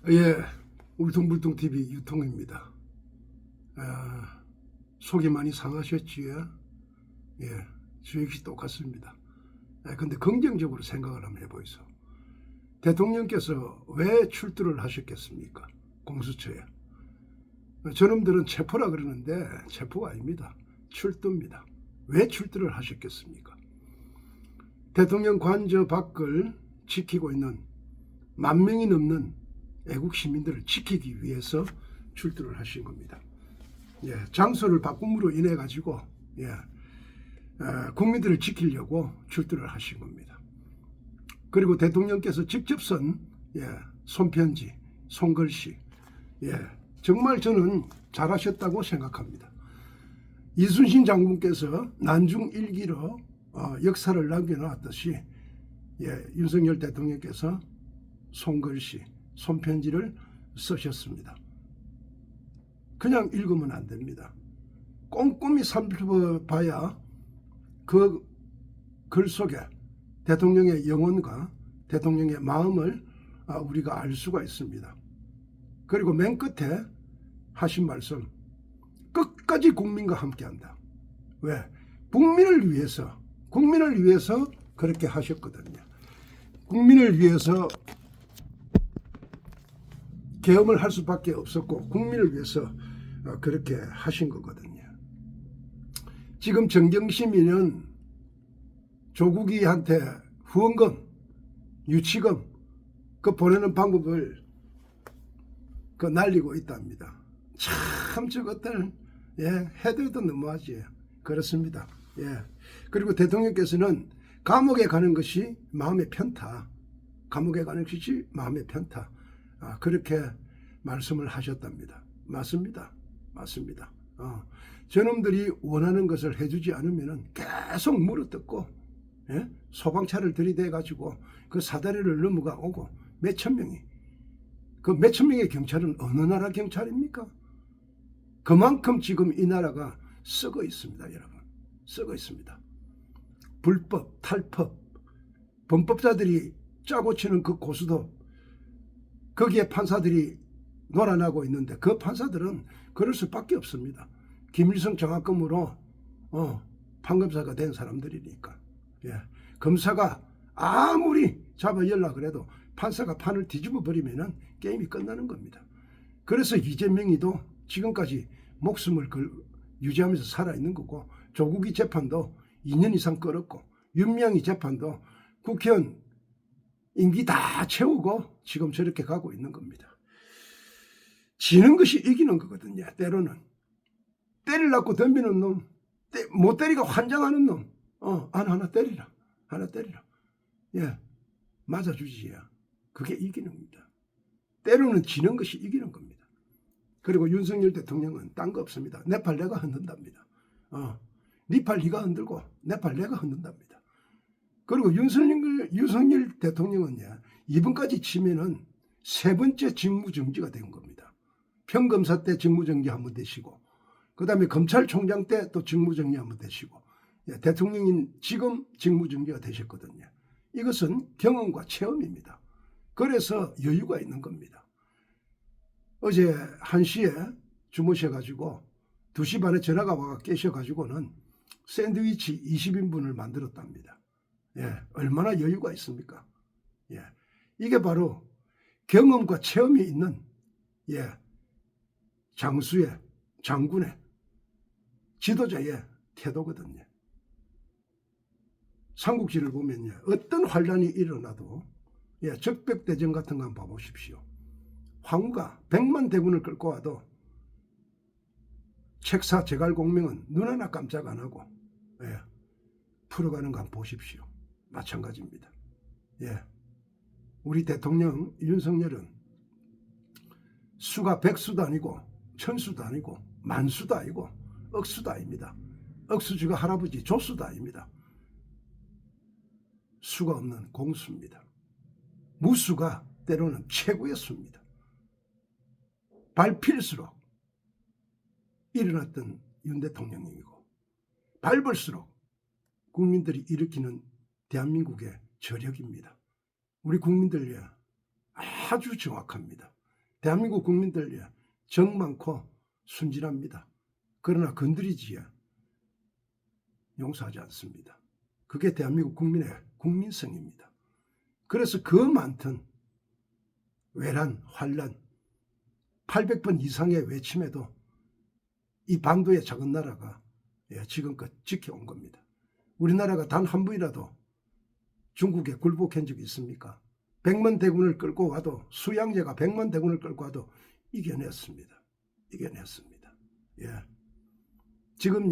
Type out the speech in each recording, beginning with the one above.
예, 울퉁불퉁TV 유통입니다. 속이 많이 상하셨지요? 예, 저 역시 똑같습니다. 근데 긍정적으로 생각을 한번 해보이소. 대통령께서 왜 출두를 하셨겠습니까? 공수처에. 저놈들은 체포라 그러는데 체포가 아닙니다. 출두입니다. 왜 출두를 하셨겠습니까? 대통령 관저 밖을 지키고 있는 10,000명이 넘는 애국 시민들을 지키기 위해서 출두를 하신 겁니다. 예, 장소를 바꿈으로 인해 가지고 국민들을 지키려고 출두를 하신 겁니다. 그리고 대통령께서 직접 쓴 손편지, 손글씨, 정말 저는 잘하셨다고 생각합니다. 이순신 장군께서 난중일기로 역사를 남겨놓았듯이 윤석열 대통령께서 손글씨, 손편지를 쓰셨습니다. 그냥 읽으면 안 됩니다. 꼼꼼히 살펴봐야 그 글 속에 대통령의 영혼과 대통령의 마음을 우리가 알 수가 있습니다. 그리고 맨 끝에 하신 말씀, 끝까지 국민과 함께한다. 왜? 국민을 위해서 그렇게 하셨거든요. 국민을 위해서 계엄을 할 수밖에 없었고 국민을 위해서 그렇게 하신 거거든요. 지금 정경심이는 조국이한테 후원금, 유치금 그 보내는 방법을 날리고 있답니다. 참 저것들 해도 너무하지. 그렇습니다. 그리고 대통령께서는 감옥에 가는 것이 마음의 편타. 감옥에 가는 것이 마음의 편타. 그렇게 말씀을 하셨답니다. 맞습니다. 맞습니다. 저놈들이 원하는 것을 해주지 않으면 계속 물어뜯고 소방차를 들이대 가지고 그 사다리를 넘어가 오고 몇천 명이, 그 몇천 명의 경찰은 어느 나라 경찰입니까? 그만큼 지금 이 나라가 썩어 있습니다. 여러분, 썩어 있습니다. 불법, 탈법, 범법자들이 짜고 치는 그 고수도 거기에 판사들이 놀아나고 있는데 그 판사들은 그럴 수밖에 없습니다. 김일성 장학금으로 판검사가 된 사람들이니까. 검사가 아무리 잡아 열라고 해도 판사가 판을 뒤집어 버리면 게임이 끝나는 겁니다. 그래서 이재명이도 지금까지 목숨을 유지하면서 살아있는 거고, 조국이 재판도 2년 이상 끌었고, 윤미향이 재판도 국회의원 임기 다 채우고 지금 저렇게 가고 있는 겁니다. 지는 것이 이기는 거거든요. 때로는 때리려고 덤비는 놈, 못 때리가 환장하는 놈, 하나 때리라, 하나 때리라, 맞아주지야. 그게 이기는 겁니다. 때로는 지는 것이 이기는 겁니다. 그리고 윤석열 대통령은 딴 거 없습니다. 내 팔 내가 흔든답니다. 네 팔 네가 흔들고 내 팔 내가 흔든답니다. 그리고 윤석열 대통령은 이번까지 치면은 3번째 직무정지가 된 겁니다. 평검사 때 직무정지 한번 되시고, 그 다음에 검찰총장 때 또 직무정지 한번 되시고, 대통령인 지금 직무정지가 되셨거든요. 이것은 경험과 체험입니다. 그래서 여유가 있는 겁니다. 어제 1시에 주무셔가지고 2시 반에 전화가 와가 깨셔가지고는 샌드위치 20인분을 만들었답니다. 얼마나 여유가 있습니까? 이게 바로 경험과 체험이 있는 장수의, 장군의, 지도자의 태도거든요. 삼국지를 보면요, 어떤 환란이 일어나도 적벽대전 같은 거 한번 봐보십시오. 황후가 100만 대군을 끌고 와도 책사 제갈공명은 눈 하나 깜짝 안 하고 풀어가는 거 한번 보십시오. 마찬가지입니다. 우리 대통령 윤석열은 수가 100수도 아니고 1000수도 아니고 만수도 아니고 억수도 아닙니다. 억수주가 할아버지 조수도 아닙니다. 수가 없는 공수입니다. 무수가 때로는 최고의 수입니다. 밟힐수록 일어났던 윤 대통령이고, 밟을수록 국민들이 일으키는 대한민국의 저력입니다. 우리 국민들 아주 정확합니다. 대한민국 국민들 정 많고 순진합니다. 그러나 건드리지 용서하지 않습니다. 그게 대한민국 국민의 국민성입니다. 그래서 그 많던 외란, 환란 800번 이상의 외침에도 이 반도의 작은 나라가 지금껏 지켜온 겁니다. 우리나라가 단 한 번이라도 중국에 굴복한 적이 있습니까? 100만 대군을 끌고 와도, 수양제가 100만 대군을 끌고 와도 이겨냈습니다. 이겨냈습니다. 지금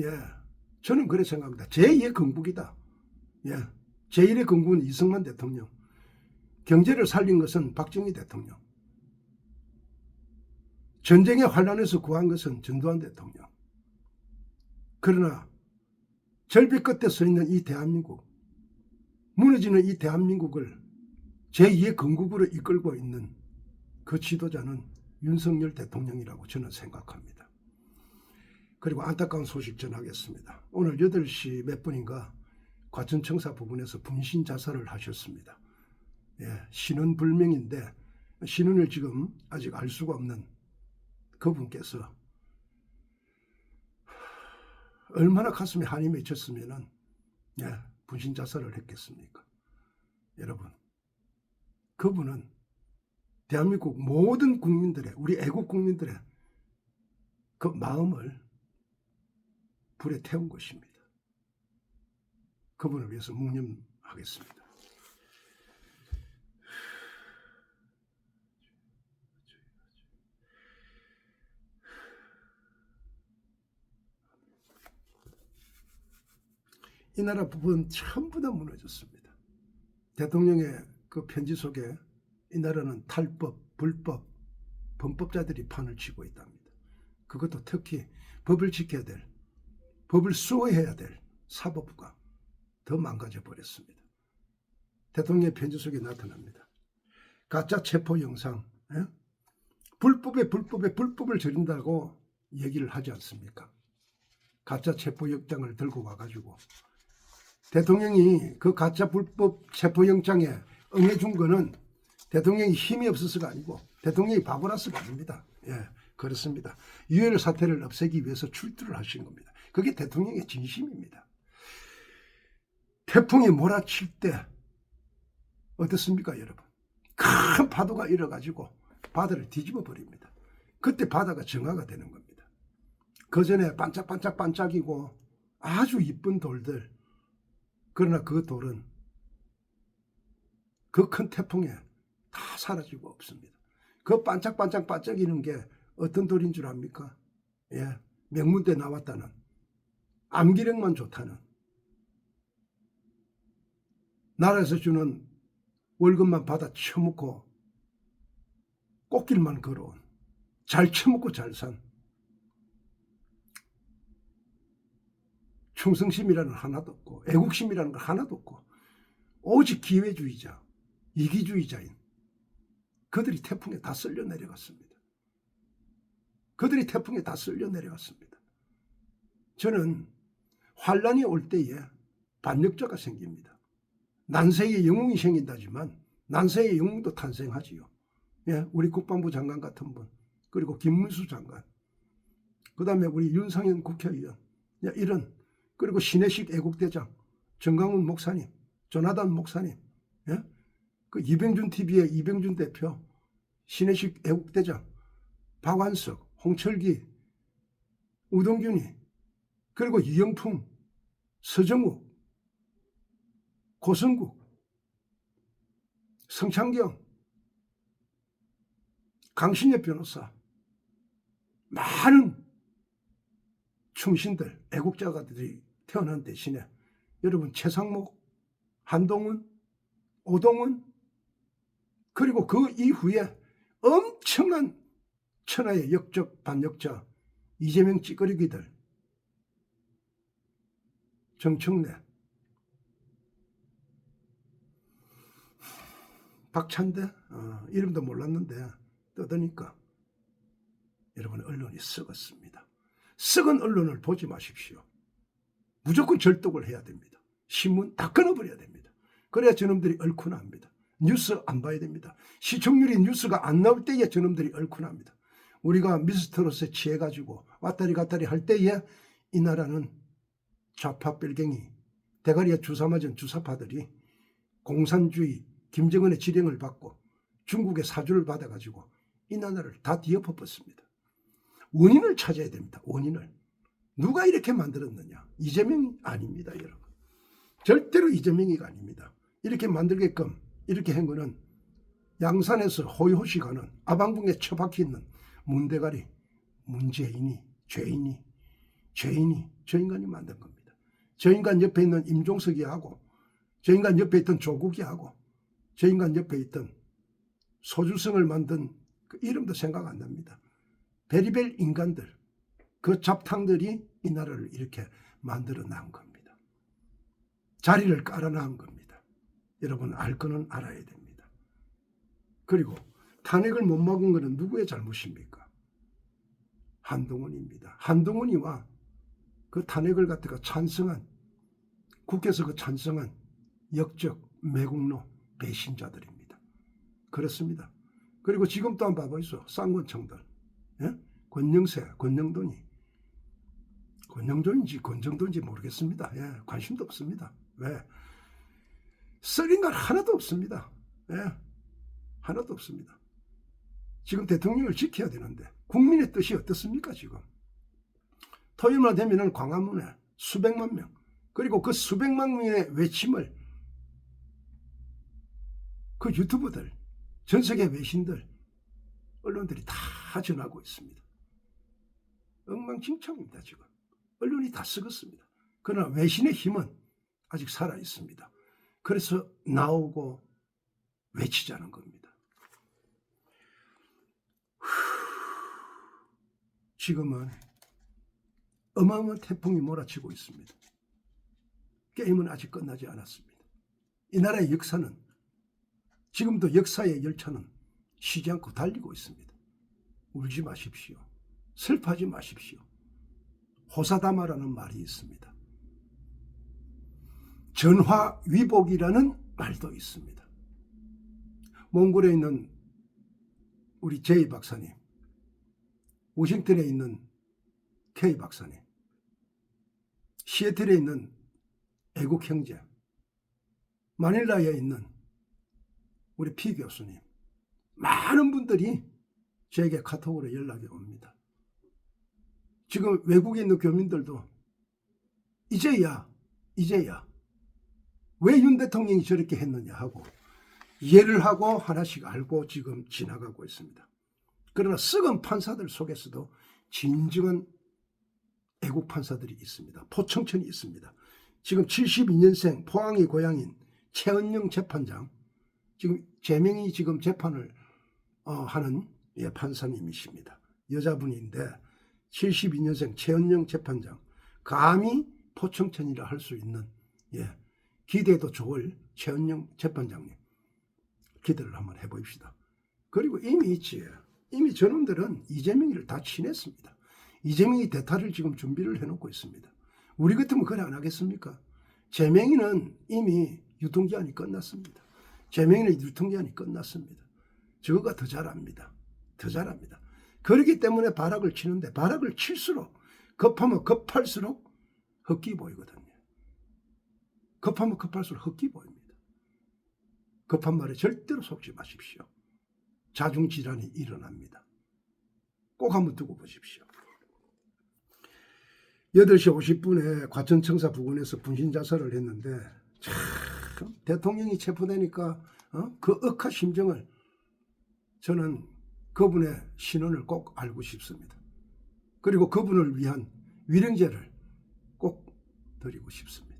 저는 그렇게 생각합니다. 제2의 건국이다. 제1의 건국은 이승만 대통령, 경제를 살린 것은 박정희 대통령, 전쟁의 환란에서 구한 것은 전두환 대통령. 그러나 절벽 끝에 서 있는 이 대한민국, 무너지는 이 대한민국을 제2의 건국으로 이끌고 있는 그 지도자는 윤석열 대통령이라고 저는 생각합니다. 그리고 안타까운 소식 전하겠습니다. 오늘 8시 몇 분인가 과천청사 부근에서 분신 자살을 하셨습니다. 신원 불명인데, 신원을 지금 아직 알 수가 없는 그분께서 얼마나 가슴에 한이 맺혔으면 분신 자살을 했겠습니까? 여러분, 그분은 대한민국 모든 국민들의, 우리 애국 국민들의 그 마음을 불에 태운 것입니다. 그분을 위해서 묵념하겠습니다. 이 나라 부분 전부 다 무너졌습니다. 대통령의 그 편지 속에 이 나라는 탈법, 불법, 범법자들이 판을 치고 있답니다. 그것도 특히 법을 지켜야 될, 법을 수호해야 될 사법부가 더 망가져 버렸습니다. 대통령의 편지 속에 나타납니다. 가짜 체포 영상, 불법을 저린다고 얘기를 하지 않습니까? 가짜 체포 영장을 들고 와가지고 대통령이 그 가짜 불법 체포영장에 응해준 거는 대통령이 힘이 없어서가 아니고 대통령이 바보라서가 아닙니다. 그렇습니다. 유혈 사태를 없애기 위해서 출두를 하신 겁니다. 그게 대통령의 진심입니다. 태풍이 몰아칠 때 어떻습니까, 여러분? 큰 파도가 일어가지고 바다를 뒤집어 버립니다. 그때 바다가 정화가 되는 겁니다. 그 전에 반짝반짝이고 아주 이쁜 돌들, 그러나 그 돌은 그 큰 태풍에 다 사라지고 없습니다. 그 반짝이는 게 어떤 돌인 줄 압니까? 명문대 나왔다는, 암기력만 좋다는, 나라에서 주는 월급만 받아 처먹고 꽃길만 걸어온, 잘 처먹고 잘 산 충성심이라는 하나도 없고 애국심이라는 건 하나도 없고 오직 기회주의자, 이기주의자인 그들이 태풍에 다 쓸려 내려갔습니다. 그들이 태풍에 다 쓸려 내려갔습니다. 저는 환란이 올 때에 반역자가 생깁니다. 난세의 영웅이 생긴다지만 난세의 영웅도 탄생하지요. 우리 국방부 장관 같은 분, 그리고 김문수 장관, 그 다음에 우리 윤상현 국회의원, 이런, 그리고 신혜식 애국대장, 정강훈 목사님, 조나단 목사님, 그 이병준 TV의 이병준 대표, 신혜식 애국대장, 박완석, 홍철기, 우동균이, 그리고 이영품, 서정욱, 고성국, 성창경, 강신엽 변호사, 많은 충신들, 애국자들이 태어난 대신에 여러분 최상목, 한동훈, 오동훈, 그리고 그 이후에 엄청난 천하의 역적 반역자 이재명 찌꺼리기들, 정청래, 박찬대, 이름도 몰랐는데 떠드니까 여러분 언론이 썩었습니다. 썩은 언론을 보지 마십시오. 무조건 절독을 해야 됩니다. 신문 다 끊어버려야 됩니다. 그래야 저놈들이 얼큰합니다. 뉴스 안 봐야 됩니다. 시청률이 뉴스가 안 나올 때에 저놈들이 얼큰합니다. 우리가 미스터롯에 취해가지고 왔다리 갔다리 할 때에 이 나라는 좌파 뺄갱이 대가리에 주사 맞은 주사파들이 공산주의 김정은의 지령을 받고 중국의 사주를 받아가지고 이 나라를 다 뒤엎어버렸습니다. 원인을 찾아야 됩니다. 원인을. 누가 이렇게 만들었느냐? 이재명이 아닙니다, 여러분. 절대로 이재명이가 아닙니다. 이렇게 만들게끔 이렇게 한 거는 양산에서 호요시 가는 아방궁에 처박혀 있는 문대가리, 문재인이, 죄인이 저 인간이 만든 겁니다. 저 인간 옆에 있는 임종석이 하고, 저 인간 옆에 있던 조국이 하고, 저 인간 옆에 있던 소주성을 만든 그 이름도 생각 안 납니다. 베리벨 인간들, 그 잡탕들이 이 나라를 이렇게 만들어 놓은 겁니다. 자리를 깔아놓은 겁니다. 여러분 알 거는 알아야 됩니다. 그리고 탄핵을 못 막은 것은 누구의 잘못입니까? 한동훈입니다. 한동훈이와 그 탄핵을 갖다가 찬성한, 국회에서 그 찬성한 역적, 매국노, 배신자들입니다. 그렇습니다. 그리고 지금 또 한번 봐보이소. 쌍권청들, 예? 권영세, 권영돈이, 권영돈인지 권정돈인지 모르겠습니다. 예, 관심도 없습니다. 왜? 썰린 건 하나도 없습니다. 예, 하나도 없습니다. 지금 대통령을 지켜야 되는데 국민의 뜻이 어떻습니까? 지금 토요일만 되면은 광화문에 수백만 명, 그리고 그 수백만 명의 외침을 그 유튜버들, 전세계 외신들, 언론들이 다 전하고 있습니다. 엉망진창입니다. 지금 언론이 다 썩었습니다. 그러나 외신의 힘은 아직 살아 있습니다. 그래서 나오고 외치자는 겁니다. 지금은 어마어마한 태풍이 몰아치고 있습니다. 게임은 아직 끝나지 않았습니다. 이 나라의 역사는, 지금도 역사의 열차는 쉬지 않고 달리고 있습니다. 울지 마십시오. 슬퍼하지 마십시오. 호사다마라는 말이 있습니다. 전화위복이라는 말도 있습니다. 몽골에 있는 우리 제이 박사님, 워싱턴에 있는 K 박사님, 시애틀에 있는 애국 형제, 마닐라에 있는 우리 P 교수님, 많은 분들이 저에게 카톡으로 연락이 옵니다. 지금 외국에 있는 교민들도 이제야 왜 윤 대통령이 저렇게 했느냐 하고 이해를 하고 하나씩 알고 지금 지나가고 있습니다. 그러나 썩은 판사들 속에서도 진정한 애국 판사들이 있습니다. 포청천이 있습니다. 지금 72년생 포항이 고향인 최은영 재판장, 지금 제명이 지금 재판을 하는 판사님이십니다. 여자분인데 72년생 최은영 재판장, 감히 포청천이라 할 수 있는 기대도 좋을 최은영 재판장님, 기대를 한번 해봅시다. 그리고 이미 저놈들은 이재명이를 다 친했습니다. 이재명이 대타를 지금 준비를 해놓고 있습니다. 우리 같으면 그래 안 하겠습니까? 제명이는 이미 유통기한이 끝났습니다. 제명이는 유통기한이 끝났습니다. 저거가 더 잘합니다. 더 잘합니다. 그렇기 때문에 발악을 치는데, 발악을 칠수록, 급하면 급할수록 헛기 보이거든요. 급하면 급할수록 헛기 보입니다. 급한 말에 절대로 속지 마십시오. 자중질환이 일어납니다. 꼭 한번 두고 보십시오. 8시 50분에 과천청사 부근에서 분신자살을 했는데, 참 대통령이 체포되니까 그 억하 심정을, 저는 그분의 신원을 꼭 알고 싶습니다. 그리고 그분을 위한 위령제를 꼭 드리고 싶습니다.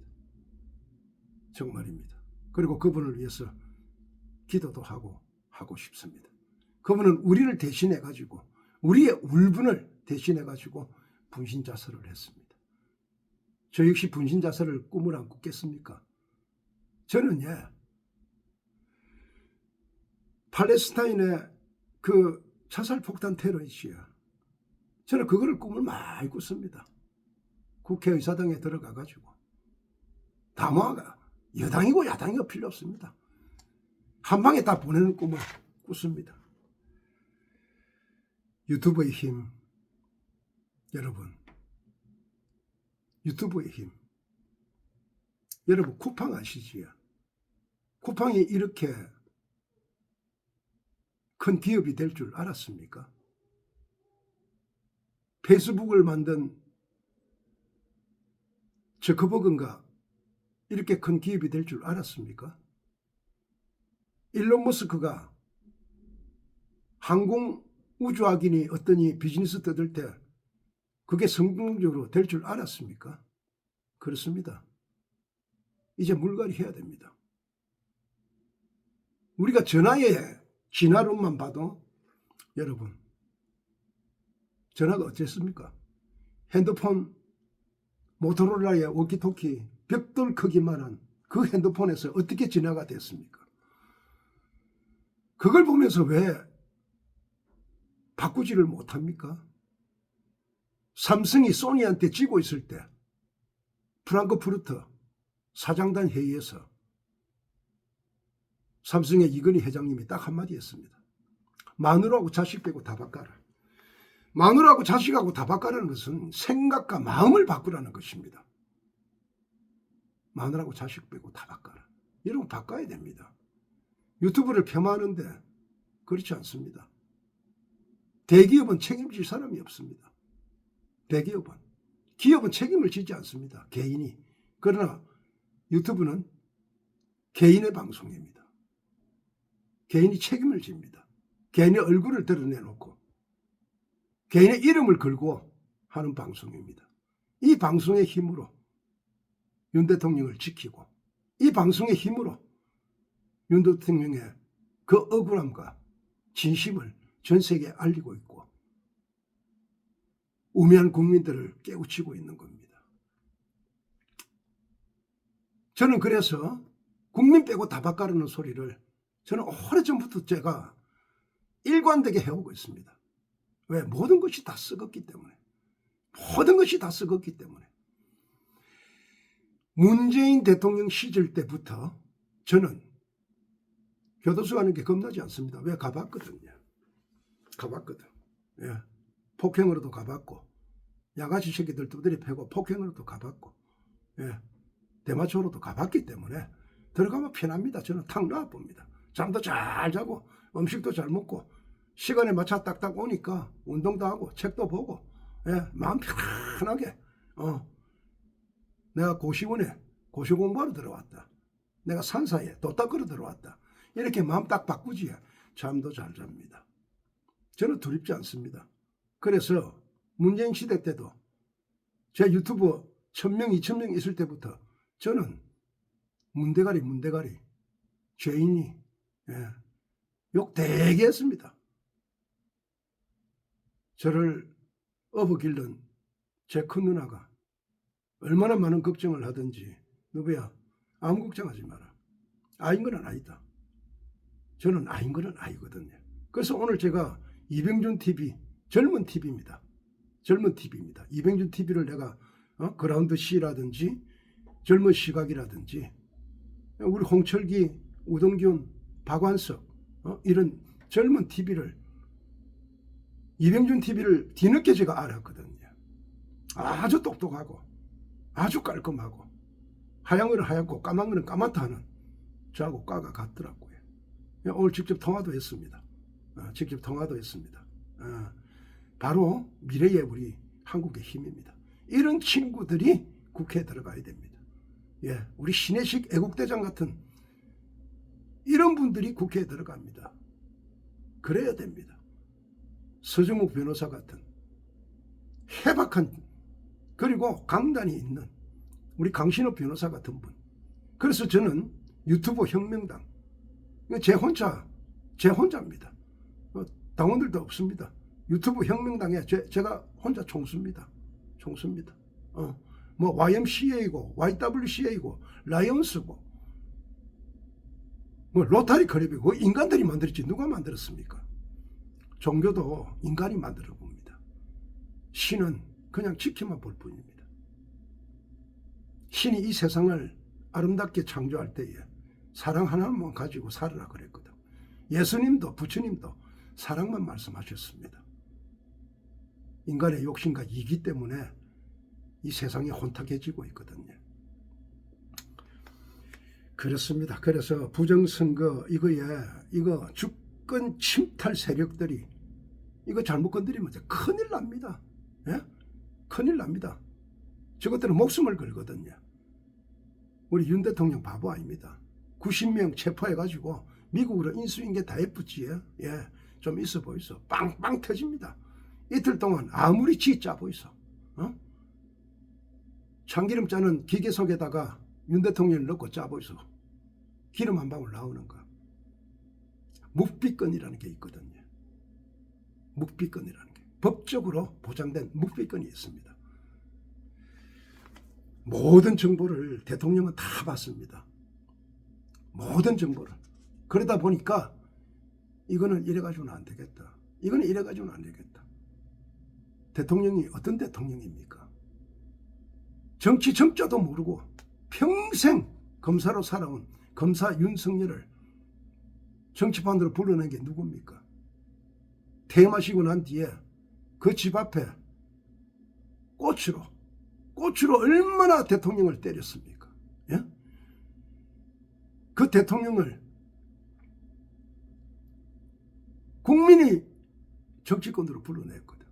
정말입니다. 그리고 그분을 위해서 기도도 하고 싶습니다. 그분은 우리를 대신해 가지고, 우리의 울분을 대신해 가지고 분신자살을 했습니다. 저 역시 분신자살을 꿈을 안 꿨겠습니까? 저는 팔레스타인의 그 자살폭탄 테러이지요. 저는 그거를 꿈을 많이 꿨습니다. 국회의사당에 들어가 가지고, 담화가 여당이고 야당이고 필요 없습니다. 한 방에 다 보내는 꿈을 꿨습니다. 유튜브의 힘, 여러분, 유튜브의 힘. 여러분 쿠팡 아시지요? 쿠팡이 이렇게 큰 기업이 될 줄 알았습니까? 페이스북을 만든 저커버그인가 이렇게 큰 기업이 될 줄 알았습니까? 일론 머스크가 항공 우주학인이 어떠니 비즈니스 뜯을 때 그게 성공적으로 될 줄 알았습니까? 그렇습니다. 이제 물갈이 해야 됩니다. 우리가 전화의 진화론만 봐도 여러분 전화가 어땠습니까? 핸드폰 모토로라의 워키토키 벽돌 크기만한 그 핸드폰에서 어떻게 진화가 됐습니까? 그걸 보면서 왜 바꾸지를 못합니까? 삼성이 소니한테 지고 있을 때 프랑크푸르트 사장단 회의에서 삼성의 이건희 회장님이 딱 한마디 했습니다. 마누라하고 자식 빼고 다 바꿔라. 마누라하고 자식하고 다 바꿔라는 것은 생각과 마음을 바꾸라는 것입니다. 마누라하고 자식 빼고 다 바꿔라. 여러분 바꿔야 됩니다. 유튜브를 폄하하는데 그렇지 않습니다. 대기업은 책임질 사람이 없습니다. 대기업은. 기업은 책임을 지지 않습니다. 개인이. 그러나 유튜브는 개인의 방송입니다. 개인이 책임을 집니다. 개인의 얼굴을 드러내놓고 개인의 이름을 걸고 하는 방송입니다. 이 방송의 힘으로 윤 대통령을 지키고 이 방송의 힘으로 윤 대통령의 그 억울함과 진심을 전 세계에 알리고 있고 우매한 국민들을 깨우치고 있는 겁니다. 저는 그래서 국민 빼고 다 바꿔라는 소리를 저는 오래전부터 제가 일관되게 해오고 있습니다. 왜? 모든 것이 다 썩었기 때문에. 모든 것이 다 썩었기 때문에. 문재인 대통령 시절 때부터 저는 교도소 가는 게 겁나지 않습니다. 왜? 가봤거든요. 가봤거든. 예. 폭행으로도 가봤고 양아치 새끼들 두드려 패고 폭행으로도 가봤고 예. 대마초로도 가봤기 때문에 들어가면 편합니다. 저는 탁 놔봅니다. 잠도 잘 자고 음식도 잘 먹고 시간에 맞춰 딱딱 오니까 운동도 하고 책도 보고 예. 마음 편하게 내가 고시원에 고시 공부하러 들어왔다. 내가 산사에 도 닦으러 들어왔다. 이렇게 마음 딱 바꾸지 잠도 잘 잡니다. 저는 두렵지 않습니다. 그래서 문재인 시대 때도 제 유튜브 1000명, 2000명 있을 때부터 저는 문대가리 죄인이 욕 되게 했습니다. 저를 업어길른 제 큰 누나가 얼마나 많은 걱정을 하든지 누구야 아무 걱정하지 마라. 아인 건 아니다. 저는 아인 건 아니거든요. 그래서 오늘 제가 이병준 TV 젊은 TV입니다. 젊은 TV입니다. 이병준 TV를 내가 그라운드 C라든지 젊은 시각이라든지 우리 홍철기, 우동균, 박완석 이런 젊은 TV를 이병준 TV를 뒤늦게 제가 알았거든요. 아주 똑똑하고 아주 깔끔하고 하얀 거는 하얗고 까만 거는 까맣다 하는 저하고 과가 같더라고요. 오늘 직접 통화도 했습니다. 바로 미래의 우리 한국의 힘입니다. 이런 친구들이 국회에 들어가야 됩니다. 예, 우리 신혜식 애국대장 같은 이런 분들이 국회에 들어갑니다. 그래야 됩니다. 서정욱 변호사 같은 해박한 그리고 강단이 있는 우리 강신업 변호사 같은 분. 그래서 저는 유튜브 혁명당 제 혼자입니다. 당원들도 없습니다. 유튜브 혁명당에 제가 혼자 총수입니다. 뭐 YMCA이고 YWCA이고 라이언스고 뭐 로타리 클럽이고 인간들이 만들었지 누가 만들었습니까? 종교도 인간이 만들어 봅니다. 신은 그냥 지켜만 볼 뿐입니다. 신이 이 세상을 아름답게 창조할 때에 사랑 하나만 가지고 살으라 그랬거든. 예수님도 부처님도 사랑만 말씀하셨습니다. 인간의 욕심과 이기 때문에 이 세상이 혼탁해지고 있거든요. 그렇습니다. 그래서 부정선거 이거 주권 침탈 세력들이 이거 잘못 건드리면 큰일 납니다. 예? 큰일 납니다. 저것들은 목숨을 걸거든요. 우리 윤 대통령 바보 아닙니다. 90명 체포해가지고 미국으로 인수인계 다 해붙지. 예, 좀 있어 보이소. 빵빵 터집니다. 이틀 동안 아무리 지 짜 보이소. 참기름 짜는 기계 속에다가 윤 대통령을 넣고 짜 보이소. 기름 한 방울 나오는 거. 묵비권이라는 게 있거든요. 묵비권이라는 게. 법적으로 보장된 묵비권이 있습니다. 모든 정보를 대통령은 다 받습니다. 모든 정보를. 그러다 보니까 이거는 이래가지고는 안 되겠다. 이거는 이래가지고는 안 되겠다. 대통령이 어떤 대통령입니까? 정치 정자도 모르고 평생 검사로 살아온 검사 윤석열을 정치판으로 불러낸 게 누굽니까? 퇴임하시고 난 뒤에 그 집 앞에 꽃으로 얼마나 대통령을 때렸습니까? 예? 그 대통령을 국민이 정치권으로 불러냈거든.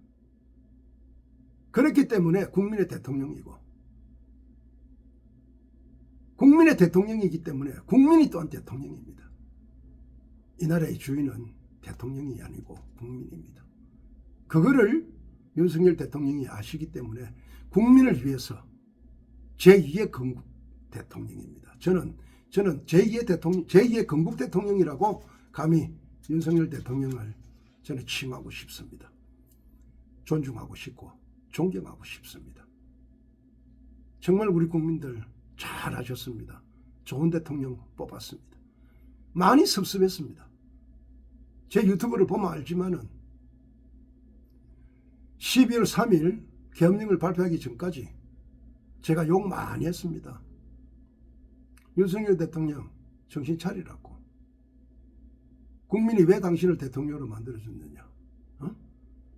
그렇기 때문에 국민의 대통령이고, 국민의 대통령이기 때문에 국민이 또한 대통령입니다. 이 나라의 주인은 대통령이 아니고 국민입니다. 그거를 윤석열 대통령이 아시기 때문에 국민을 위해서 제2의 건국 대통령입니다. 저는 제2의 대통령, 제2의 건국 대통령이라고 감히 윤석열 대통령을 저는 칭하고 싶습니다. 존중하고 싶고 존경하고 싶습니다. 정말 우리 국민들 잘하셨습니다. 좋은 대통령 뽑았습니다. 많이 섭섭했습니다. 제 유튜브를 보면 알지만은 12월 3일 계엄령을 발표하기 전까지 제가 욕 많이 했습니다. 윤석열 대통령 정신 차리라고. 국민이 왜 당신을 대통령으로 만들어줬느냐.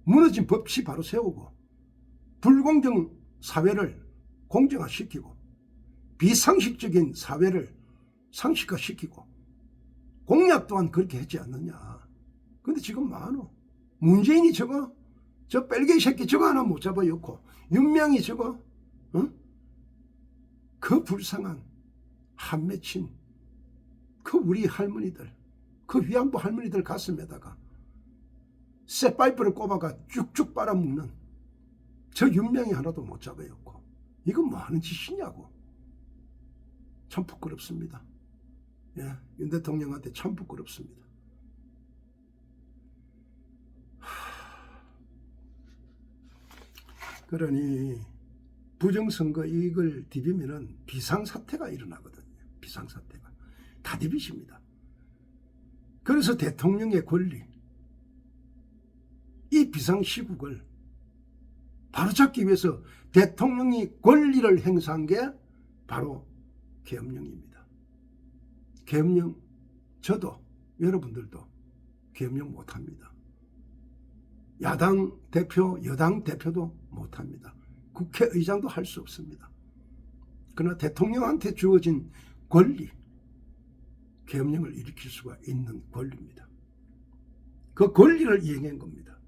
무너진 법치 바로 세우고 불공정 사회를 공정화시키고 비상식적인 사회를 상식화시키고 공약 또한 그렇게 했지 않느냐. 근데 지금 많어. 문재인이 저 뺄개이 새끼 저거 하나 못 잡아였고 윤명이 저거 그 불쌍한 한 맺힌 그 우리 할머니들, 그 위안부 할머니들 가슴에다가 쇠파이프를 꼽아가 쭉쭉 빨아먹는 저 윤명이 하나도 못 잡아였고 이건 뭐 하는 짓이냐고. 참 부끄럽습니다. 예, 윤 대통령한테 참 부끄럽습니다. 그러니 부정선거 이익을 디비면은 비상사태가 일어나거든요. 비상사태가. 다 디비십니다. 그래서 대통령의 권리, 이 비상시국을 바로잡기 위해서 대통령이 권리를 행사한 게 바로 계엄령입니다. 계엄령, 저도 여러분들도 계엄령 못합니다. 야당 대표, 여당 대표도 못합니다. 국회의장도 할 수 없습니다. 그러나 대통령한테 주어진 권리, 계엄령을 일으킬 수가 있는 권리입니다. 그 권리를 이행한 겁니다.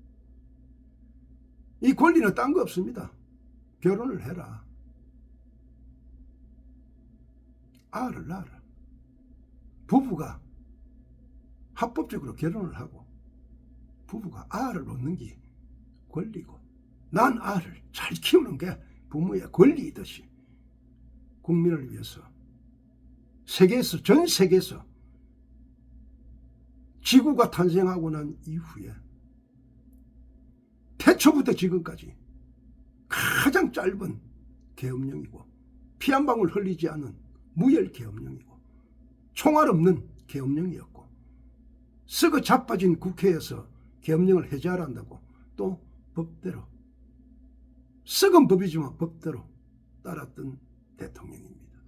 이 권리는 딴 거 없습니다. 결혼을 해라. 아를 낳아라. 부부가 합법적으로 결혼을 하고 부부가 아를 놓는 게 권리고 난 아를 잘 키우는 게 부모의 권리이듯이 국민을 위해서 세계에서 전 세계에서 지구가 탄생하고 난 이후에 태초부터 지금까지 가장 짧은 계엄령이고 피 한 방울 흘리지 않은 무혈 계엄령이고 총알 없는 계엄령이었고 썩어 자빠진 국회에서 계엄령을 해제하란다고 또 법대로 썩은 법이지만 법대로 따랐던 대통령입니다.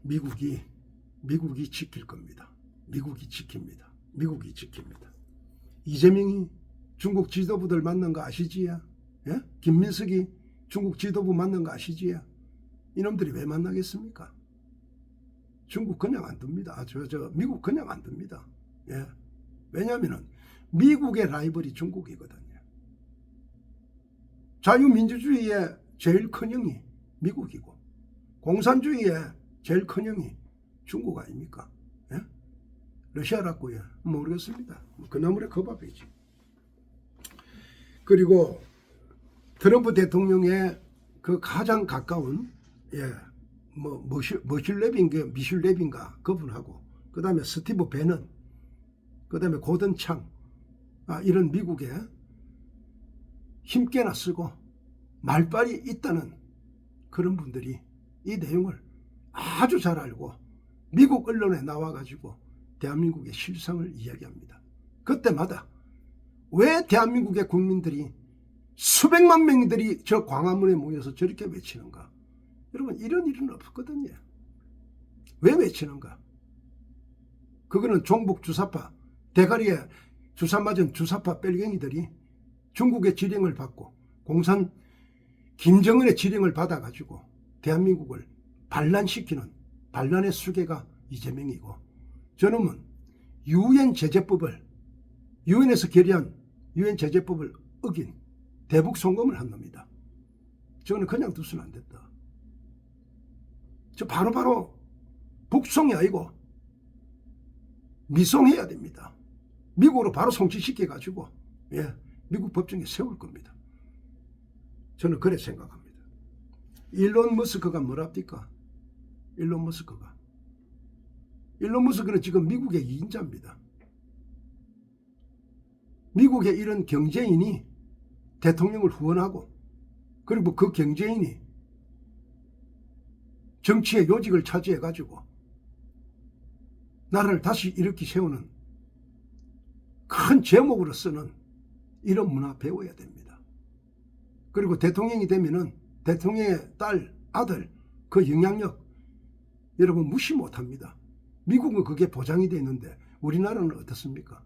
미국이 지킬 겁니다. 미국이 지킵니다. 미국이 지킵니다. 이재명이 중국 지도부들 만난 거 아시지요? 예? 김민석이 중국 지도부 만난 거 아시지요? 이놈들이 왜 만나겠습니까? 중국 그냥 안 둡니다. 미국 그냥 안 둡니다. 예. 왜냐하면 미국의 라이벌이 중국이거든요. 자유민주주의의 제일 큰 형이 미국이고 공산주의의 제일 큰 형이 중국 아닙니까? 예? 러시아라고요? 모르겠습니다. 그나물의 그 밥이지. 그리고 트럼프 대통령의 그 가장 가까운 미슐랩인가 그분하고 그 다음에 스티브 배넌 그 다음에 고든 창 이런 미국에 힘께나 쓰고 말빨이 있다는 그런 분들이 이 내용을 아주 잘 알고 미국 언론에 나와가지고 대한민국의 실상을 이야기합니다. 그때마다 왜 대한민국의 국민들이 수백만 명들이 저 광화문에 모여서 저렇게 외치는가? 여러분 이런 일은 없거든요. 왜 외치는가? 그거는 종북 주사파 대가리에 주사 맞은 주사파 뺄갱이들이 중국의 지령을 받고 공산 김정은의 지령을 받아가지고 대한민국을 반란시키는 반란의 수괴가 이재명이고 저놈은 유엔 제재법을 유엔에서 결의한 유엔 제재법을 어긴 대북 송금을 한 놈이다. 저거는 그냥 두서는 안 됐다. 저 바로바로 북송이 아니고 미송해야 됩니다. 미국으로 바로 송치시켜가지고 미국 법정에 세울 겁니다. 저는 그래 생각합니다. 일론 머스크가 뭐랍니까? 일론 머스크는 지금 미국의 2인자입니다. 미국의 이런 경제인이 대통령을 후원하고 그리고 그 경제인이 정치의 요직을 차지해가지고 나라를 다시 일으키 세우는 큰 제목으로 쓰는 이런 문화 배워야 됩니다. 그리고 대통령이 되면은 대통령의 딸, 아들 그 영향력 여러분 무시 못합니다. 미국은 그게 보장이 되어 있는데 우리나라는 어떻습니까?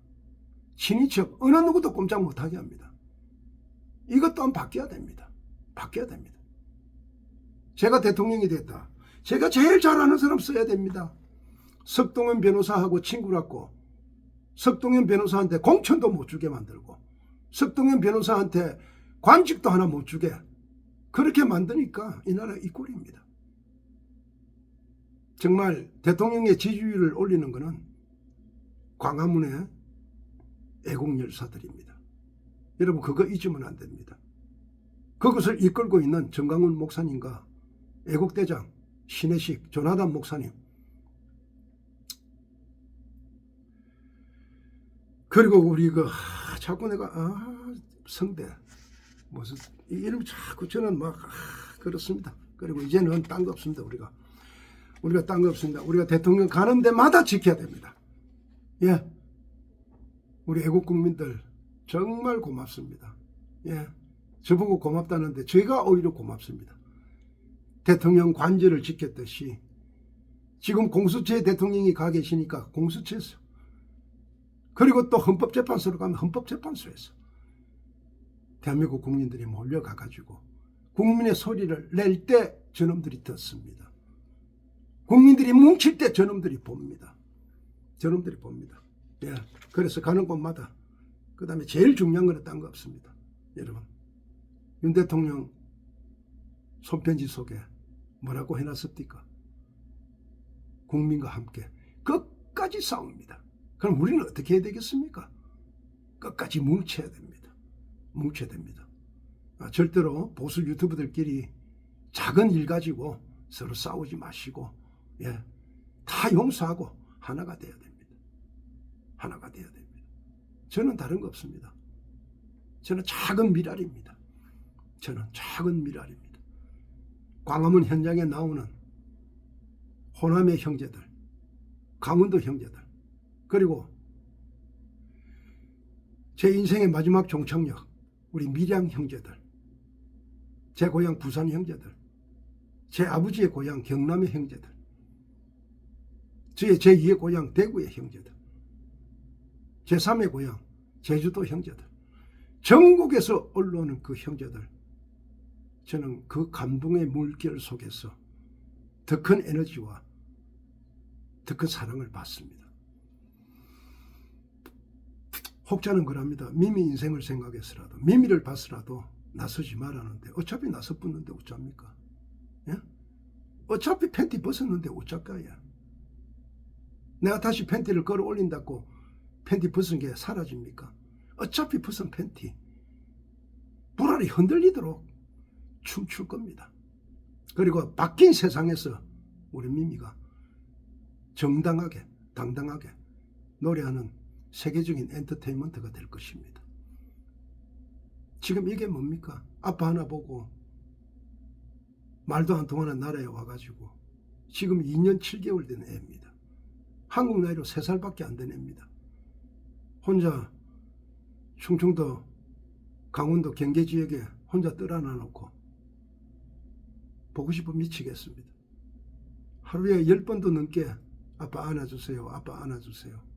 친인척 어느 누구도 꼼짝 못하게 합니다. 이것 또한 바뀌어야 됩니다. 바뀌어야 됩니다. 제가 대통령이 됐다. 제가 제일 잘하는 사람 써야 됩니다. 석동현 변호사하고 친구라고 석동현 변호사한테 공천도 못 주게 만들고 석동현 변호사한테 관직도 하나 못 주게 그렇게 만드니까 이 나라 이 꼴입니다. 정말 대통령의 지지율을 올리는 것은 광화문의 애국열사들입니다. 여러분 그거 잊으면 안 됩니다. 그것을 이끌고 있는 정강훈 목사님과 애국대장 신혜식 조나단 목사님 그리고 우리 자꾸 내가 성대 무슨 이름 자꾸 저는 막 그렇습니다. 그리고 이제는 딴 거 없습니다. 우리가 딴 거 없습니다. 우리가 대통령 가는 데마다 지켜야 됩니다. 예, 우리 애국 국민들 정말 고맙습니다. 예, 저보고 고맙다는데 제가 오히려 고맙습니다. 대통령 관제를 지켰듯이 지금 공수처에 대통령이 가 계시니까 공수처에서 그리고 또 헌법재판소로 가면 헌법재판소에서 대한민국 국민들이 몰려가가지고 국민의 소리를 낼 때 저놈들이 듣습니다. 국민들이 뭉칠 때 저놈들이 봅니다. 예, 그래서 가는 곳마다 그 다음에 제일 중요한 건 딴 거 없습니다. 여러분 윤 대통령 손편지 속에 뭐라고 해놨습니까? 국민과 함께 끝까지 싸웁니다. 그럼 우리는 어떻게 해야 되겠습니까? 끝까지 뭉쳐야 됩니다. 절대로 보수 유튜브들끼리 작은 일 가지고 서로 싸우지 마시고 다 용서하고 하나가 돼야 됩니다. 저는 다른 거 없습니다. 저는 작은 미랄입니다. 광화문 현장에 나오는 호남의 형제들, 강원도 형제들, 그리고 제 인생의 마지막 종착역 우리 밀양 형제들, 제 고향 부산 형제들, 제 아버지의 고향 경남의 형제들, 제2의 고향 대구의 형제들, 제3의 고향 제주도 형제들, 전국에서 올라오는 그 형제들, 저는 그 감동의 물결 속에서 더 큰 에너지와 더 큰 사랑을 받습니다. 혹자는 그럽니다. 미미 인생을 생각해서라도, 미미를 봐서라도 나서지 말라는데 어차피 나서 붙는데 어쩝니까? 예? 어차피 팬티 벗었는데 어쩔까야. 내가 다시 팬티를 끌어올린다고 팬티 벗은 게 사라집니까? 어차피 벗은 팬티 불알이 흔들리도록 춤출 겁니다. 그리고 바뀐 세상에서 우리 미미가 정당하게 당당하게 노래하는 세계적인 엔터테인먼트가 될 것입니다. 지금 이게 뭡니까? 아빠 하나 보고 말도 안 통하는 나라에 와가지고 지금 2년 7개월 된 애입니다. 한국 나이로 3살밖에 안 된 애입니다. 혼자 충청도 강원도 경계 지역에 혼자 떠나놔 놓고 보고 싶어 미치겠습니다. 하루에 10번도 넘게 아빠 안아주세요. 아빠 안아주세요.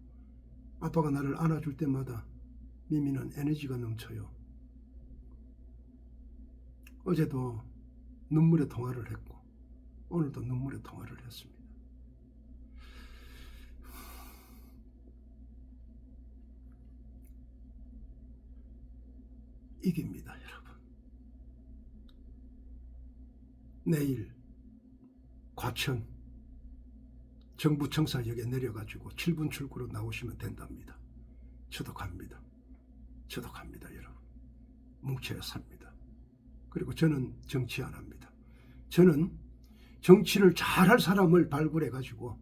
아빠가 나를 안아줄 때마다 미미는 에너지가 넘쳐요. 어제도 눈물의 통화를 했고 오늘도 눈물의 통화를 했습니다. 이깁니다, 여러분. 내일 과천 정부청사역에 내려가지고 7분 출구로 나오시면 된답니다. 저도 갑니다. 저도 갑니다, 여러분. 뭉쳐야 삽니다. 그리고 저는 정치 안 합니다. 저는 정치를 잘할 사람을 발굴해가지고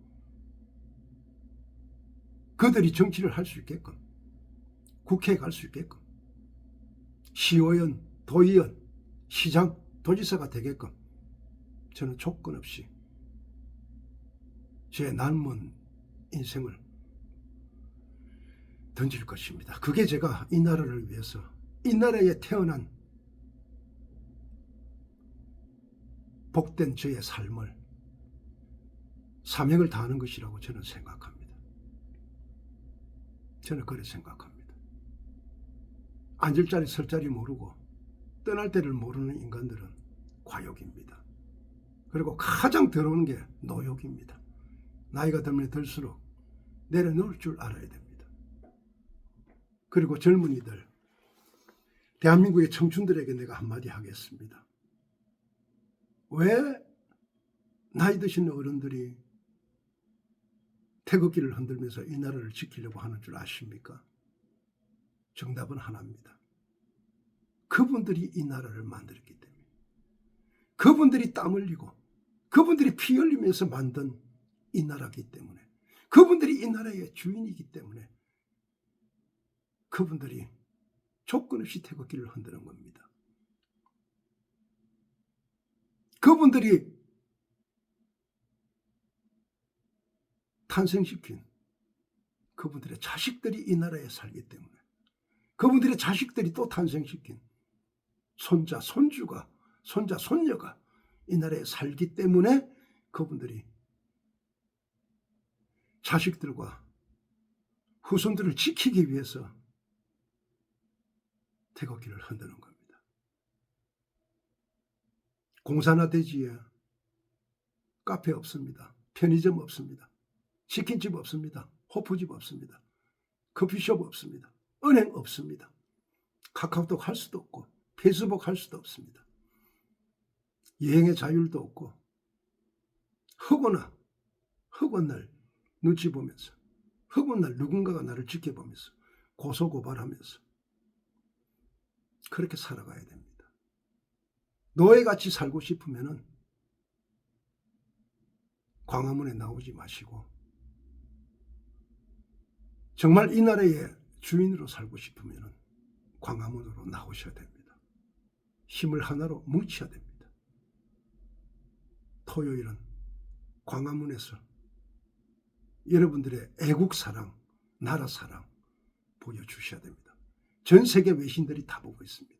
그들이 정치를 할 수 있게끔, 국회에 갈 수 있게끔, 시의원, 도의원, 시장, 도지사가 되게끔 저는 조건 없이 제 남은 인생을 던질 것입니다. 그게 제가 이 나라를 위해서, 이 나라에 태어난 복된 저의 삶을, 사명을 다하는 것이라고 저는 생각합니다. 저는 그렇게 생각합니다. 앉을 자리 설 자리 모르고 떠날 때를 모르는 인간들은 과욕입니다. 그리고 가장 더러운 게 노욕입니다. 나이가 들면 들수록 내려놓을 줄 알아야 됩니다. 그리고 젊은이들, 대한민국의 청춘들에게 내가 한마디 하겠습니다. 왜 나이 드신 어른들이 태극기를 흔들면서 이 나라를 지키려고 하는 줄 아십니까? 정답은 하나입니다. 그분들이 이 나라를 만들었기 때문에, 그분들이 땀 흘리고 그분들이 피 흘리면서 만든 이 나라이기 때문에, 그분들이 이 나라의 주인이기 때문에 그분들이 조건 없이 태극기를 흔드는 겁니다. 그분들이 탄생시킨 그분들의 자식들이 이 나라에 살기 때문에, 그분들의 자식들이 또 탄생시킨 손자, 손주가, 손자, 손녀가 이 나라에 살기 때문에 그분들이 자식들과 후손들을 지키기 위해서 태극기를 흔드는 겁니다. 공산화 대지에 카페 없습니다. 편의점 없습니다. 치킨집 없습니다. 호프집 없습니다. 커피숍 없습니다. 은행 없습니다. 카카오톡 할 수도 없고 페이스북 할 수도 없습니다. 여행의 자율도 없고 허구한 날 눈치 보면서, 허구한 날 누군가가 나를 지켜보면서 고소고발하면서 그렇게 살아가야 됩니다. 노예같이 살고 싶으면 광화문에 나오지 마시고 정말 이 나라의 주인으로 살고 싶으면 광화문으로 나오셔야 됩니다. 힘을 하나로 뭉쳐야 됩니다. 토요일은 광화문에서 여러분들의 애국사랑, 나라사랑 보여주셔야 됩니다. 전 세계 외신들이 다 보고 있습니다.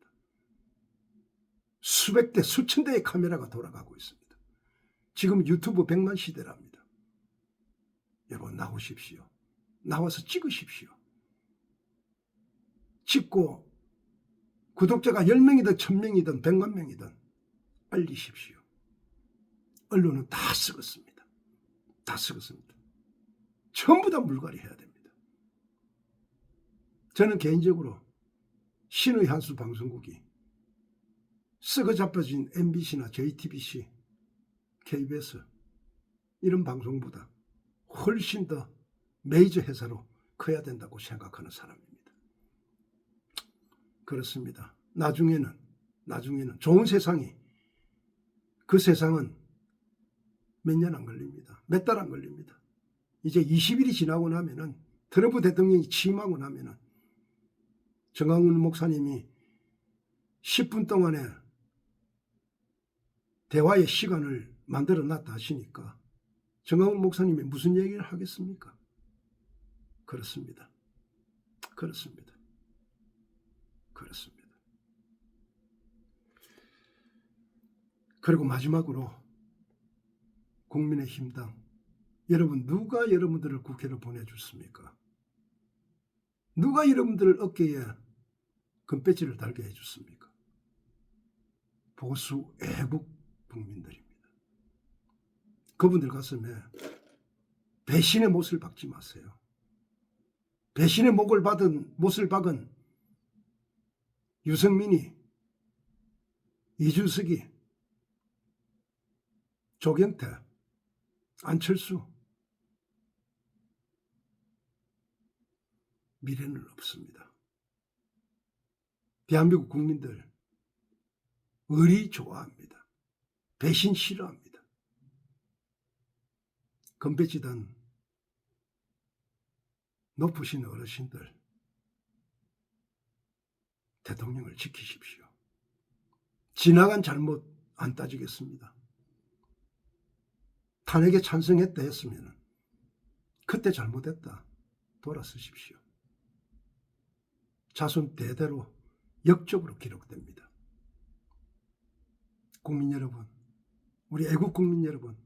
수백 대, 수천 대의 카메라가 돌아가고 있습니다. 지금 유튜브 100만 시대랍니다. 여러분 나오십시오. 나와서 찍으십시오. 찍고 구독자가 10명이든 1000명이든 100만 명이든 알리십시오. 언론은 다 썩었습니다. 다 썩었습니다. 전부 다 물갈이 해야 됩니다. 저는 개인적으로 신의 한수 방송국이 썩어 자빠진 MBC나 JTBC, KBS 이런 방송보다 훨씬 더 메이저 회사로 커야 된다고 생각하는 사람입니다. 그렇습니다. 나중에는 좋은 세상이, 그 세상은 몇 년 안 걸립니다. 몇 달 안 걸립니다. 이제 20일이 지나고 나면은, 트럼프 대통령이 취임하고 나면은 정강훈 목사님이 10분 동안에 대화의 시간을 만들어 놨다 하시니까 정강훈 목사님이 무슨 얘기를 하겠습니까? 그렇습니다. 그렇습니다. 그렇습니다. 그리고 마지막으로 국민의힘당, 여러분 누가 여러분들을 국회로 보내줬습니까? 누가 여러분들을 어깨에 금배지를 달게 해줬습니까? 보수 애국 국민들입니다. 그분들 가슴에 배신의 못을 박지 마세요. 배신의 못을 박은 유승민이, 이준석이, 조경태, 안철수, 미래는 없습니다. 대한민국 국민들 의리 좋아합니다. 배신 싫어합니다. 금배지단 높으신 어르신들, 대통령을 지키십시오. 지나간 잘못 안 따지겠습니다. 탄핵에 찬성했다 했으면 그때 잘못했다 돌아서십시오. 자손 대대로 역적으로 기록됩니다. 국민 여러분, 우리 애국 국민 여러분,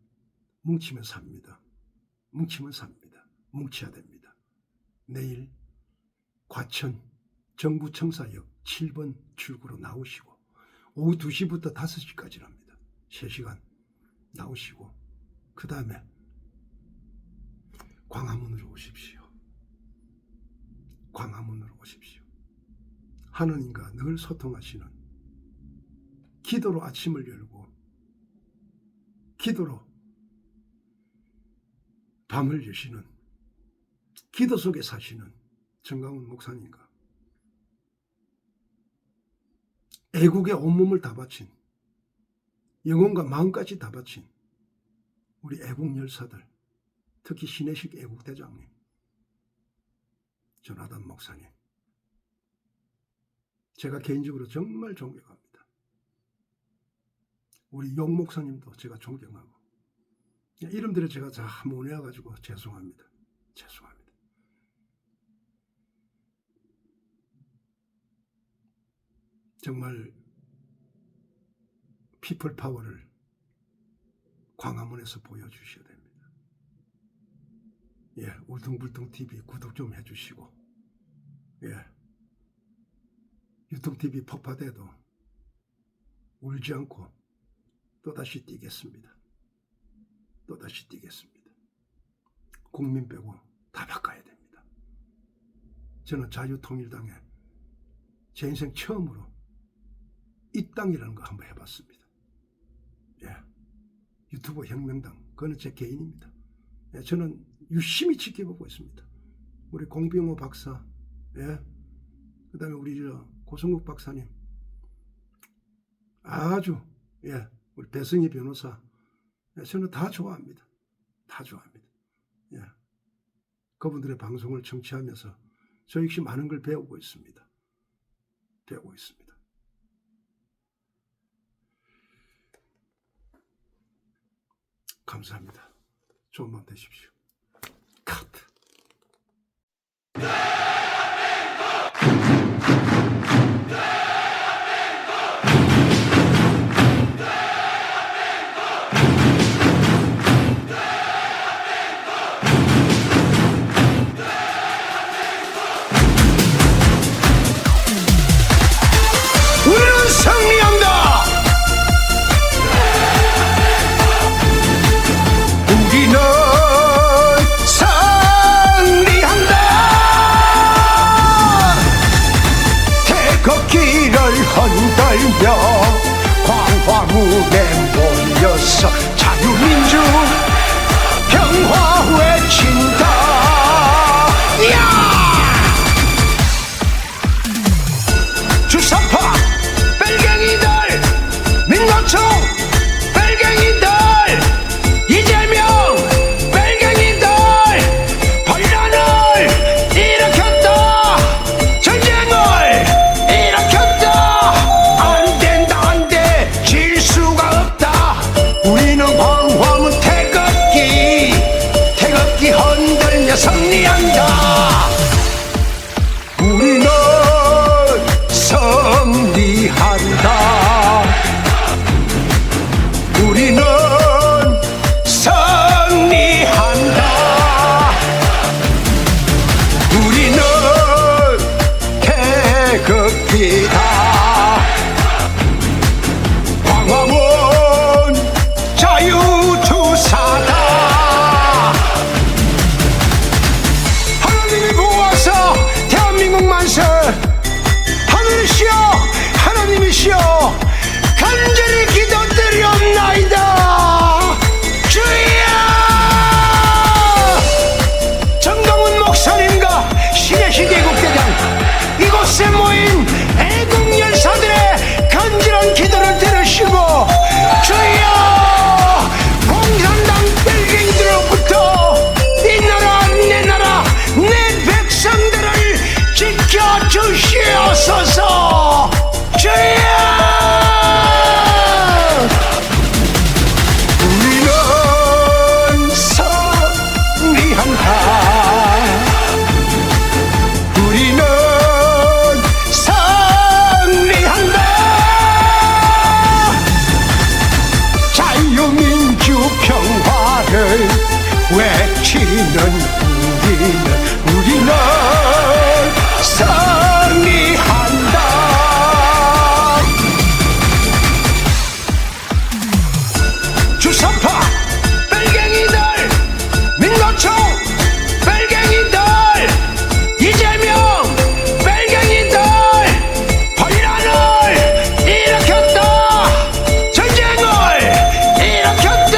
뭉치면 삽니다. 뭉치면 삽니다. 뭉쳐야 됩니다. 내일 과천 정부청사역 7번 출구로 나오시고 오후 2시부터 5시까지랍니다. 3시간 나오시고 그 다음에 광화문으로 오십시오. 광화문으로 오십시오. 하느님과 늘 소통하시는, 기도로 아침을 열고 기도로 밤을 여시는, 기도 속에 사시는 정강훈 목사님과 애국에 온몸을 다 바친, 영혼과 마음까지 다 바친 우리 애국 열사들, 특히 신혜식 애국대장님, 조나단 목사님, 제가 개인적으로 정말 존경합니다. 우리 용 목사님도 제가 존경하고, 이름들을 제가 다 못 외워가지고 죄송합니다. 죄송합니다. 정말 피플 파워를 광화문에서 보여주셔야 됩니다. 예, 울퉁불퉁 TV 구독 좀 해주시고, 예, 유통 TV 폭파돼도 울지 않고 또다시 뛰겠습니다. 또다시 뛰겠습니다. 국민 빼고 다 바꿔야 됩니다. 저는 자유통일당에 제 인생 처음으로 입당이라는 거 한번 해봤습니다. 예, 유튜브 혁명당, 그거는 제 개인입니다. 예, 저는 유심히 지켜보고 있습니다. 우리 공병호 박사, 예, 그 다음에 우리 고성국 박사님, 아주, 예, 우리 배승희 변호사, 예, 저는 다 좋아합니다. 다 좋아합니다. 예, 그분들의 방송을 청취하면서 저 역시 많은 걸 배우고 있습니다. 배우고 있습니다. 감사합니다. 좋은 밤 되십시오. 카트. 광화문에 모여서 자유민주 평화 외친다. 야! 주사파 빨갱이들, 민노총 빨갱이들, 이재명 빨갱이들, 반란을 일으켰다, 전쟁을 일으켰다. 안 된다, 안 돼, 질 수가 없다. 우리는 광화문 태극기 흔들며 승리한다. 우리는 승리한다. 우리는 승리한다. 우리는 태극기다. 광화문 자유투사다. 하나님이 보호하사 대한민국 만세. 하늘이시여, 하나님이시여, 간절히 기도드리옵나이다. 주여! 정동훈 목사님과 신혜식 애국대장, 이곳에 모인 애국 열사들의 간절한 기도를 들으시고, 주여! 공산당 빨갱이들로부터 이 나라, 내 나라, 내 백성들을 지켜주시옵소서. 주여! 우리는 승리한다. 우리는 승리한다. 자유민주 평화를 외치는 우리는 승리한다. 주사파 빨갱이들, 민노총 빨갱이들, 이재명 빨갱이들, 반란을 일으켰다, 전쟁을 일으켰다.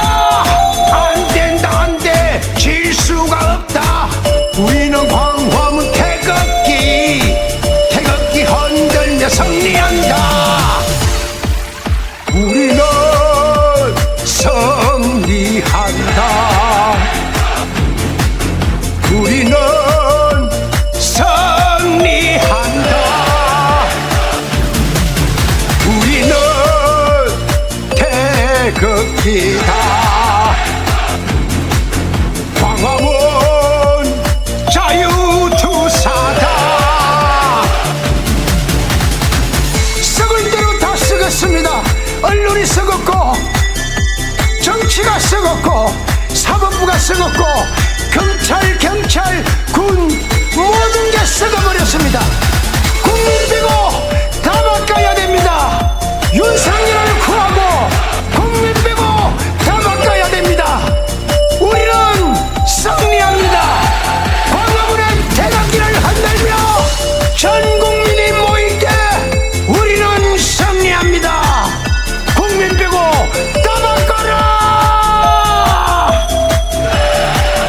안 된다, 안 돼, 질 수가 없다. 우리는 광화문 태극기 흔들며 승리한다. 우리는 승리한다. 우리는 승리한다. 우리는 태극기다. 광화문 자유투사다. 썩을 대로 다 썩었습니다. 언론이 썩었고, 정치가 썩었고, 사법부가 썩었고, 검찰, 경찰, 군 모든 게 썩어버렸습니다. 국민 빼고 다 바꿔야 됩니다. 윤석열을 구하고 국민 빼고 다 바꿔야 됩니다. 우리는 승리합니다. 광화문의 태극기를 흔들며 전 국민이 모일 때 우리는 승리합니다. 국민 빼고 다 바꿔라.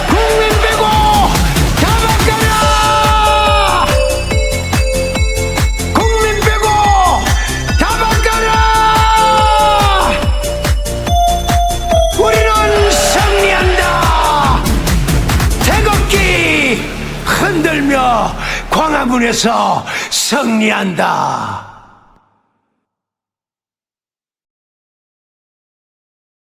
국민 빼고 다 바꿔라. 국민 빼고 다 바꿔라. 우리는 승리한다. 태극기 흔들며 광화문에서 승리한다.